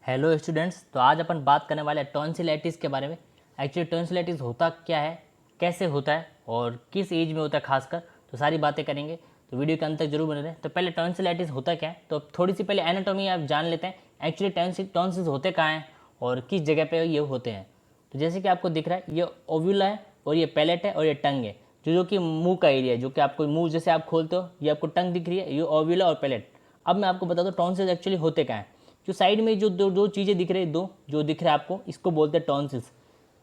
Hello students. तो आज अपन बात करने वाले हैं टॉन्सिलाइटिस के बारे में। एक्चुअली टॉन्सिलाइटिस होता क्या है, कैसे होता है और किस एज में होता है खासकर, तो सारी बातें करेंगे। तो वीडियो के अंत तक जरूर बने रहें। तो पहले टॉन्सिलाइटिस होता क्या है, तो थोड़ी सी पहले एनाटॉमी आप जान लेते हैं। एक्चुअली टॉन्सिल्स होते कहाँ हैं और किस जगह पे ये होते हैं। तो जैसे कि आपको दिख रहा है, ये ओव्यूला है और ये पैलेट है और ये टंग है, जो कि मुंह का एरिया है, जो कि आपको मुंह जैसे आप खोलते हो, ये आपको टंग दिख रही है, ये ओव्यूला और पैलेट। अब मैं आपको बता दूँ टॉन्सिल्स एक्चुअली होते क्या हैं। जो साइड में जो दो दो चीज़ें दिख रही है, दो जो दिख रहा है आपको, इसको बोलते हैं टॉन्सिल्स।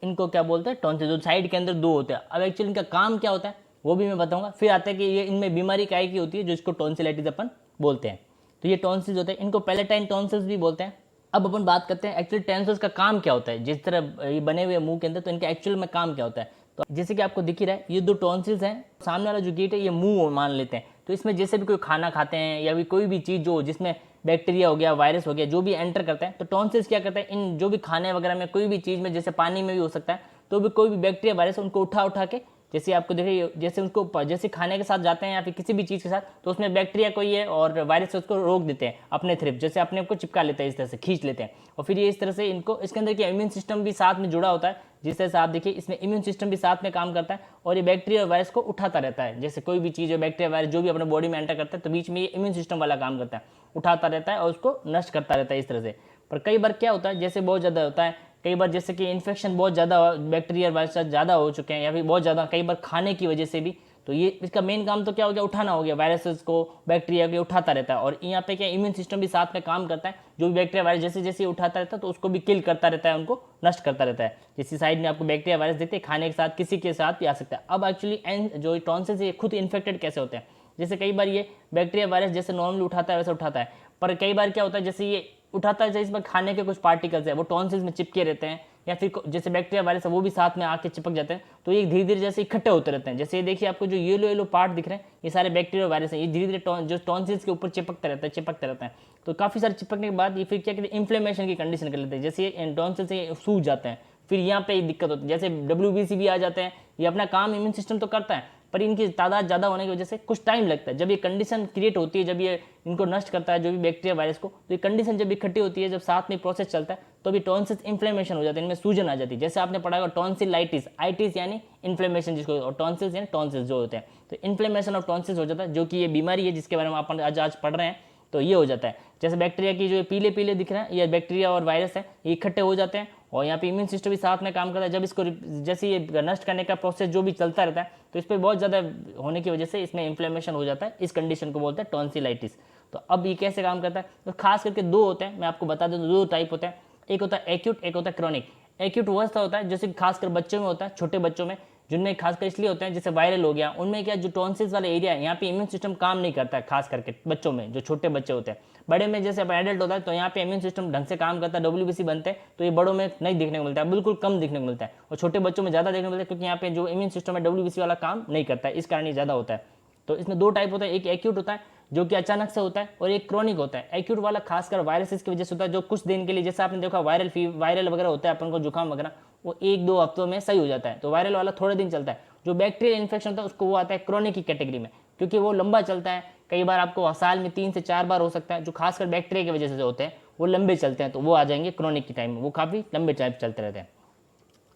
इनको क्या बोलते हैं, टॉन्सिल्स। जो साइड के अंदर दो होते हैं। अब एक्चुअली इनका काम क्या होता है वो भी मैं बताऊंगा। फिर आता है कि ये इनमें बीमारी काय की होती है, जो इसको टॉन्सिलाइटिस अपन बोलते हैं। तो ये टॉन्सिल्स होते हैं, इनको पैलेटाइन टॉन्सिल्स भी बोलते हैं। अब अपन बात करते हैं एक्चुअली टॉन्सिल्स का काम क्या होता है। जिस तरह ये बने हुए मुंह के अंदर, तो इनका एक्चुअल में काम क्या होता है। तो जैसे कि आपको दिख ही रहा है, ये दो टॉन्सिल्स हैं। सामने वाला जो गेट है ये मुंह मान लेते हैं। तो इसमें जैसे भी कोई खाना खाते हैं या भी कोई भी चीज़ जो जिसमें बैक्टीरिया हो गया, वायरस हो गया, जो भी एंटर करता है, तो टॉन्सिल्स क्या करता है, इन जो भी खाने वगैरह में कोई भी चीज़ में, जैसे पानी में भी हो सकता है, तो भी कोई भी बैक्टीरिया वायरस उनको उठा उठा के, जैसे आपको देखिए, जैसे उनको जैसे खाने के साथ जाते हैं या फिर किसी भी चीज़ के साथ, तो उसमें बैक्टीरिया कोई है और वायरस उसको रोक देते हैं अपने थ्रिप, जैसे अपने को चिपका लेते हैं, इस तरह से खींच लेते हैं। और फिर ये इस तरह से इनको, इसके अंदर क्या इम्यून सिस्टम भी साथ में जुड़ा होता है, जिस तरह से आप देखिए इसमें इम्यून सिस्टम भी साथ में काम करता है और ये बैक्टीरिया और वायरस को उठाता रहता है। जैसे कोई भी चीज़, बैक्टीरिया वायरस जो भी अपने बॉडी में एंटर करता है, तो बीच में ये इम्यून सिस्टम वाला काम करता है, उठाता रहता है और उसको नष्ट करता रहता है इस तरह से। पर कई बार क्या होता है, जैसे बहुत ज़्यादा होता है, कई बार जैसे कि इन्फेक्शन बहुत ज़्यादा बैक्टीरिया वायरस ज़्यादा हो चुके हैं, या फिर बहुत ज़्यादा कई बार खाने की वजह से भी, तो ये इसका मेन काम तो क्या हो गया, उठाना हो गया, वायरसेस को, बैक्टीरिया को उठाता रहता है। और यहाँ पे क्या इम्यून सिस्टम भी साथ में काम करता है, जो भी बैक्टीरिया वायरस जैसे जैसे उठाता रहता है, तो उसको भी किल करता रहता है, उनको नष्ट करता रहता है। जैसी साइड में आपको बैक्टीरिया वायरस देखते हैं, खाने के साथ किसी के साथ भी आ सकता है। अब एक्चुअली जो टॉन्सिल्स है खुद इन्फेक्टेड कैसे होते हैं, जैसे कई बार ये बैक्टीरिया वायरस जैसे नॉर्मली उठाता है वैसे उठाता है, पर कई बार क्या होता है, जैसे ये उठाता है, जैसे इसमें खाने के कुछ पार्टिकल्स है वो टॉन्सिल्स में चिपके रहते हैं, या फिर जैसे बैक्टीरिया वायरस है वो भी साथ में आके चिपक जाते हैं, तो ये धीरे धीरे जैसे इकट्ठे होते रहते हैं। जैसे ये देखिए, आपको जो येलो येलो पार्ट दिख रहे हैं, ये सारे बैक्टीरिया वायरस है, ये धीरे धीरे जो टॉन्सिल्स के ऊपर चिपकते रहता है, चिपकते रहता है। तो काफ़ी सारे चिपकने के बाद ये फिर क्या कहते हैं, इन्फ्लेमेशन की कंडीशन कर लेते हैं, जैसे ये टॉन्सिल्स से सूज जाते हैं। फिर यहाँ पे दिक्कत होती है, जैसे WBC भी आ जाते हैं। ये अपना काम इम्यून सिस्टम तो करता है, पर इनकी तादाद ज़्यादा होने की वजह से कुछ टाइम लगता है। जब ये कंडीशन क्रिएट होती है, जब ये इनको नष्ट करता है जो भी बैक्टीरिया वायरस को, तो ये कंडीशन जब इकट्ठी होती है, जब साथ में प्रोसेस चलता है, तो भी टॉन्सिल्स इन्फ्लेमेशन हो जाता है, इनमें सूजन आ जाती है। जैसे आपने पढ़ा होगा टॉन्सिलाइटिस, आइटिस यानी इन्फ्लेमेशन जिसको, और टॉन्सिल्स यानी टॉन्सिल्स जो होते हैं, तो इन्फ्लेमेशन ऑफ टॉन्सिल्स हो जाता है, जो कि ये बीमारी है जिसके बारे में अपन आज पढ़ रहे हैं। तो ये हो जाता है, जैसे बैक्टीरिया की जो पीले पीले दिख रहे हैं, ये बैक्टीरिया और वायरस है, ये इकट्ठे हो जाते हैं और यहाँ पे इम्यून सिस्टम भी साथ में काम करता है। जब इसको जैसे ये नष्ट करने का प्रोसेस जो भी चलता रहता है, तो इस पर बहुत ज़्यादा होने की वजह से इसमें इन्फ्लेमेशन हो जाता है। इस कंडीशन को बोलते हैं टॉन्सिलाइटिस। तो अब ये कैसे काम करता है, तो खास करके दो होते हैं, मैं आपको बता दूं, दो टाइप होते हैं। एक होता है एक्यूट, एक होता है क्रॉनिक। एक्यूट वो होता है जैसे खासकर बच्चों में होता है, छोटे बच्चों में, जिनमें खासकर इसलिए होते हैं जैसे वायरल हो गया, उनमें क्या जो टॉन्सिल्स वाला एरिया है, यहाँ पे इम्यून सिस्टम काम नहीं करता है, खास करके बच्चों में, जो छोटे बच्चे होते हैं। बड़े में जैसे एडल्ट होता है, तो यहाँ पे इम्यून सिस्टम ढंग से काम करता है, WBC बनते हैं, तो ये बड़ों में नहीं देखने को मिलता है, बिल्कुल कम देखने को मिलता है। और छोटे बच्चों में ज़्यादा देखने को मिलता है, क्योंकि यहाँ पे जो इम्यून सिस्टम है WBC वाला काम नहीं करता है, इस कारण ये ज़्यादा होता है। तो इसमें दो टाइप होता है, एक एक्यूट होता है जो कि अचानक से होता है, और एक क्रॉनिक होता है। एक्यूट वाला खासकर वायरसेस की वजह से होता है, जो कुछ दिन के लिए, जैसे आपने देखा वायरल वगैरह होता है अपन को, जुकाम वगैरह, वो 1-2 हफ्तों में सही हो जाता है। तो वायरल वाला थोड़े दिन चलता है। जो बैक्टीरियल इन्फेक्शन होता है उसको वो आता है क्रॉनिक की कैटेगरी में, क्योंकि वो लंबा चलता है। कई बार आपको साल में 3 से 4 बार हो सकता है, जो खासकर बैक्टीरिया की वजह से होते हैं वो लंबे चलते हैं, तो वो आ जाएंगे क्रॉनिक के टाइम में, वो काफ़ी लंबे टाइम चलते रहते हैं।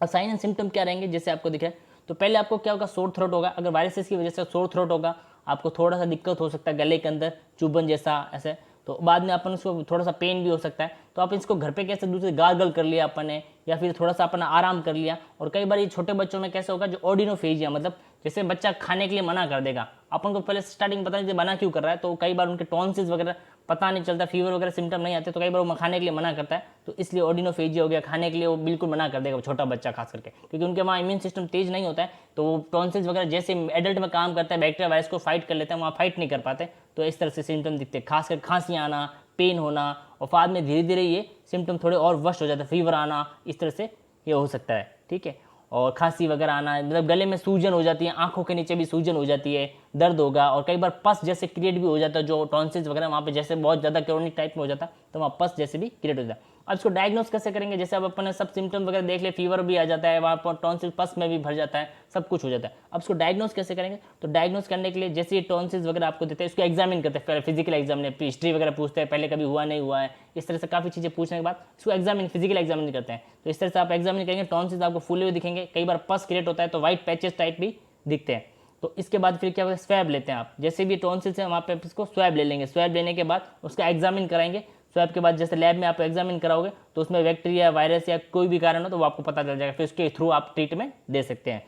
और साइन एंड सिम्टम क्या रहेंगे, जैसे आपको दिख रहा है, तो पहले आपको क्या होगा, सोर थ्रोट होगा। अगर वायरसेस की वजह से सोर थ्रोट होगा, आपको थोड़ा सा दिक्कत हो सकता है गले के अंदर, चुभन जैसा ऐसे। तो बाद में अपन उसको थोड़ा सा पेन भी हो सकता है। तो आप इसको घर पे कैसे, दूसरे गार्गल कर लिया अपन ने, या फिर थोड़ा सा अपना आराम कर लिया। और कई बार ये छोटे बच्चों में कैसे होगा, जो ऑर्डिनोफेजिया, मतलब जैसे बच्चा खाने के लिए मना कर देगा, अपन को पहले स्टार्टिंग पता नहीं मना क्यों कर रहा है, तो कई बार उनके टॉन्सिल्स वगैरह पता नहीं चलता, फीवर वगैरह सिम्टम नहीं आते, तो कई बार वो खाने के लिए मना करता है, तो इसलिए ऑर्डिनोफेजिया हो गया, खाने के लिए वो बिल्कुल मना कर देगा छोटा बच्चा खास करके, क्योंकि उनके वहाँ इम्यून सिस्टम तेज नहीं होता है। तो वो टॉन्सिल्स वगैरह जैसे एडल्ट में काम करता है, बैक्टीरिया वायरस को फाइट कर लेते हैं, वहाँ फाइट नहीं कर पाते, तो इस तरह से सिम्टम दिखते हैं, खासकर खांसी आना, पेन होना, और बाद में धीरे धीरे ये सिम्टम थोड़े और वर्स्ट हो जाते हैं, फीवर आना, इस तरह से ये हो सकता है। ठीक है, और खांसी वगैरह आना, मतलब गले में सूजन हो जाती है, आंखों के नीचे भी सूजन हो जाती है, दर्द होगा और कई बार पस जैसे क्रिएट भी हो जाता है, जो टॉन्सिल्स वगैरह वहाँ पे जैसे बहुत ज़्यादा क्रोनिक टाइप में हो जाता है तो वहाँ पस जैसे भी क्रिएट हो जाता है। अब इसको डायग्नोस कैसे करेंगे, जैसे अब अपन सब सिम्टम वगैरह देख ले, फीवर भी आ जाता है, वहाँ पर टॉन्सिल पस में भी भर जाता है, सब कुछ हो जाता है। अब इसको डायग्नोस कैसे करेंगे, तो डायग्नोस करने के लिए जैसे ये टॉन्सिल्स वगैरह आपको देते हैं, इसको एग्जामिन करते हैं, पहले फिजिकल एग्जाम में हिस्ट्री वगैरह पूछते हैं, पहले कभी हुआ नहीं हुआ है, इस तरह से काफ़ी चीज़ें पूछने के बाद इसको एग्जामिन फिजिकल एग्जामिन करते हैं। तो इस तरह से आप एग्जामिन करेंगे, टॉन्सिल्स आपको फूले हुए दिखेंगे, कई बार पस क्रिएट होता है तो व्हाइट पैचेस टाइप भी दिखते हैं। तो इसके बाद फिर क्या होगा, स्वैब लेते हैं आप, जैसे भी टॉन्सिल्स है वहाँ पे इसको स्वैब ले लेंगे, स्वैब लेने के बाद उसका एग्जामिन कराएंगे। स्वैब के बाद जैसे लैब में आप एग्जामिन कराओगे तो उसमें बैक्टीरिया, वायरस या कोई भी कारण हो तो वो आपको पता चल जाएगा, फिर उसके थ्रू आप ट्रीटमेंट दे सकते हैं।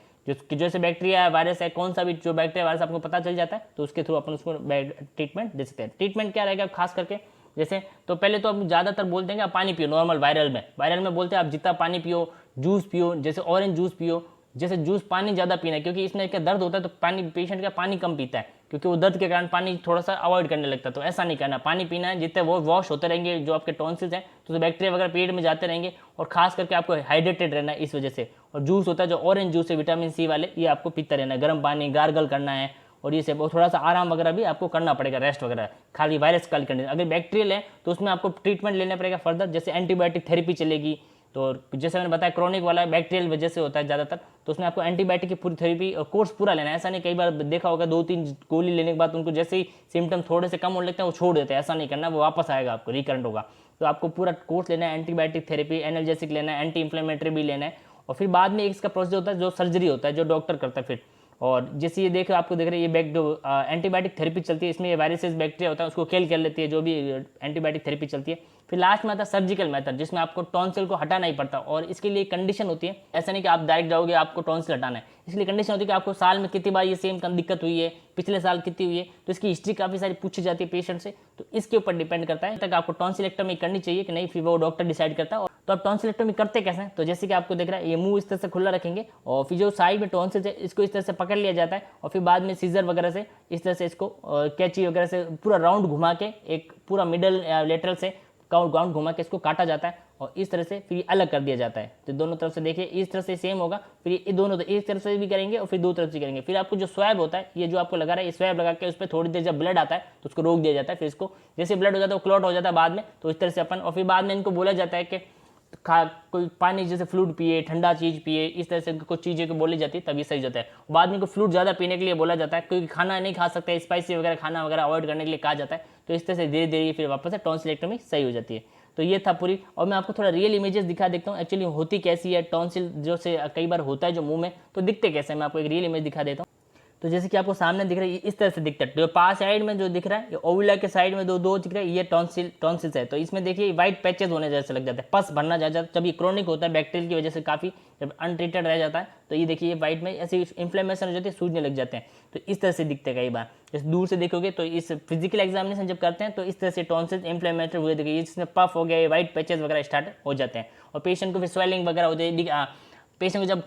जैसे बैक्टीरिया, वायरस है, कौन सा भी जो बैक्टीरिया वायरस आपको पता चल जाता है तो उसके थ्रू अपन उसको ट्रीटमेंट दे सकते हैं। ट्रीटमेंट क्या रहेगा खास करके, जैसे तो पहले तो अब ज़्यादातर बोलते हैं कि आप पानी पियो, नॉर्मल वायरल में बोलते हैं आप जितना पानी पियो, जूस पियो, जैसे ऑरेंज जूस पियो, जैसे जूस पानी ज़्यादा पीना है, क्योंकि इसमें क्या दर्द होता है तो पानी पेशेंट का पानी कम पीता है, क्योंकि वो दर्द के कारण पानी थोड़ा सा अवॉइड करने लगता है। तो ऐसा नहीं करना, पानी पीना है, जितने वो वॉश होते रहेंगे जो आपके टॉन्सिल्स हैं तो बैक्टीरिया वगैरह पेट में जाते रहेंगे, और खास करके आपको हाइड्रेटेड रहना है इस वजह से। और जूस होता है जो ऑरेंज जूस है विटामिन सी वाले, ये आपको पीता रहना है, गर्म पानी गार्गल करना है, और ये सब थोड़ा सा आराम वगैरह भी आपको करना पड़ेगा, रेस्ट वगैरह, खाली वायरस कल करने। अगर बैक्टीरियल है तो उसमें आपको ट्रीटमेंट लेना पड़ेगा फर्दर, जैसे एंटीबायोटिक थेरेपी चलेगी। तो जैसे मैंने बताया क्रोनिक वाला बैक्टीरियल वजह से होता है ज़्यादातर, तो उसमें आपको एंटीबायोटिक की पूरी थेरेपी कोर्स पूरा लेना है। ऐसा नहीं, कई बार देखा होगा 2-3 गोली लेने के बाद उनको जैसे ही सिम्टम थोड़े से कम होने लगते हैं वो छोड़ देते हैं, ऐसा नहीं करना, वो वापस आएगा, आपको रिकरेंट होगा। तो आपको पूरा कोर्स लेना है, एंटीबायोटिक थेरेपी, एनाल्जेसिक लेना है, एंटी इंफ्लेमेटरी भी लेना है, और फिर बाद में इसका प्रोसीजर होता है जो सर्जरी होता है, जो डॉक्टर करता है फिर। और जैसे ये देखो आपको देख रहे हैं, ये जो एंटीबायोटिक थेरेपी चलती है, इसमें ये वायरसेस बैक्टीरिया होता है उसको किल कर लेती है, जो भी एंटीबायोटिक थेरेपी चलती है। फिर लास्ट में आता है सर्जिकल मेथड, जिसमें आपको टॉन्सिल को हटाना ही पड़ता है, और इसके लिए कंडीशन होती है, ऐसा नहीं कि आप डायरेक्ट जाओगे आपको टॉन्सिल हटाना है, इसलिए कंडीशन होती है कि आपको साल में कितनी बार ये सेम दिक्कत हुई है, पिछले साल कितनी हुई है, तो इसकी हिस्ट्री काफ़ी सारी पूछी जाती है पेशेंट से, तो इसके ऊपर डिपेंड करता है तक आपको टॉन्सिलेक्टोमी करनी चाहिए कि नहीं, फिर वो डॉक्टर डिसाइड करता है। तो आप टॉन्सिलेक्टोमी करते कैसे हैं, तो जैसे कि आपको देख रहा है, ये मुंह इस तरह से खुला रखेंगे, और फिर जो साइड में टॉन्सिल है इसको इस तरह से पकड़ लिया जाता है, और फिर बाद में सीजर वगैरह से इस तरह से इसको कैंची वगैरह से पूरा राउंड घुमा के, एक पूरा मिडल लेटरल से गाउंड घुमा के इसको काटा जाता है, और इस तरह से फिर अलग कर दिया जाता है। तो दोनों तरफ से देखिए इस तरह से सेम होगा, फिर ये दोनों एक तरफ से भी करेंगे और फिर दो तरफ से करेंगे। फिर आपको जो स्वैब होता है, ये जो आपको लगा रहा है, ये स्वैब लगा के उस पर थोड़ी देर जब ब्लड आता है तो उसको रोक दिया जाता है, फिर इसको जैसे ब्लड हो जाता है वो क्लॉट हो जाता है बाद में, तो इस तरह से अपन, और फिर बाद में इनको बोला जाता है कि कोई पानी जैसे फ्लूइड पिए, ठंडा चीज़ पिए, इस तरह से कुछ चीज़ें को बोली जाती है, तभी सही जाता है। बाद में को फ्लूइड ज़्यादा पीने के लिए बोला जाता है, क्योंकि खाना नहीं खा सकते, स्पाइसी वगैरह खाना वगैरह अवॉइड करने के लिए कहा जाता है। तो इस तरह से धीरे धीरे फिर वापस से टॉन्सिलेक्टोमी सही हो जाती है। तो ये था पूरी, और मैं आपको थोड़ा रियल इमेजेस दिखा देखता हूँ एक्चुअली होती कैसी है टॉन्सिल, जो से कई बार होता है जो मुंह में, तो दिखते कैसे, मैं आपको एक रियल इमेज दिखा देता हूँ। तो जैसे कि आपको सामने दिख रहा है, इस तरह से दिखता है, जो पास साइड में जो दिख रहा है, ये ओवुला के साइड में दो दिख रहा है, ये टॉन्सिल्स है। तो इसमें देखिए व्हाइट पैचेस होने जैसे लग जाता है, पस भरना जा जाता है, जब ये क्रोनिक होता है बैक्टीरियल की वजह से, काफ़ी जब अनट्रीटेड रह जाता है तो ये देखिए व्हाइट में ऐसी इन्फ्लेमेशन हो जाती है, सूजने लग जाते हैं, तो इस तरह से दिखते हैं कई बार। जैसे दूर से देखोगे तो इस फिजिकल एग्जामिनेशन जब करते हैं तो इस तरह से टॉन्सिल्स इन्फ्लेमेटरी हुए देखिए, इसमें पफ हो गया, व्हाइट पैचेस वगैरह स्टार्ट हो जाते हैं, और पेशेंट को फिर स्वेलिंग वगैरह होती है। पेशेंट को जब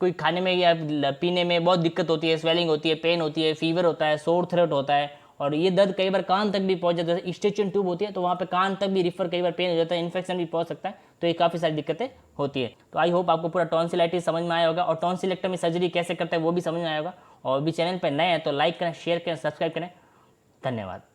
कोई खाने में या पीने में बहुत दिक्कत होती है, स्वेलिंग होती है, पेन होती है, फीवर होता है, सोर थ्रोट होता है, और ये दर्द कई बार कान तक भी पहुंच जाता है, स्टिचिंग ट्यूब होती है तो वहाँ पे कान तक भी रिफर, कई बार पेन हो जाता है, इन्फेक्शन भी पहुंच सकता है, तो ये काफ़ी सारी दिक्कतें होती है। तो आई होप आपको पूरा टॉन्सिलाइटिस समझ में आया होगा, और टॉन्सिलेक्टोमी सर्जरी कैसे करते हैं वो भी समझ में आया होगा। और भी चैनल पर नए हैं तो लाइक करें, शेयर करें, सब्सक्राइब करें। धन्यवाद।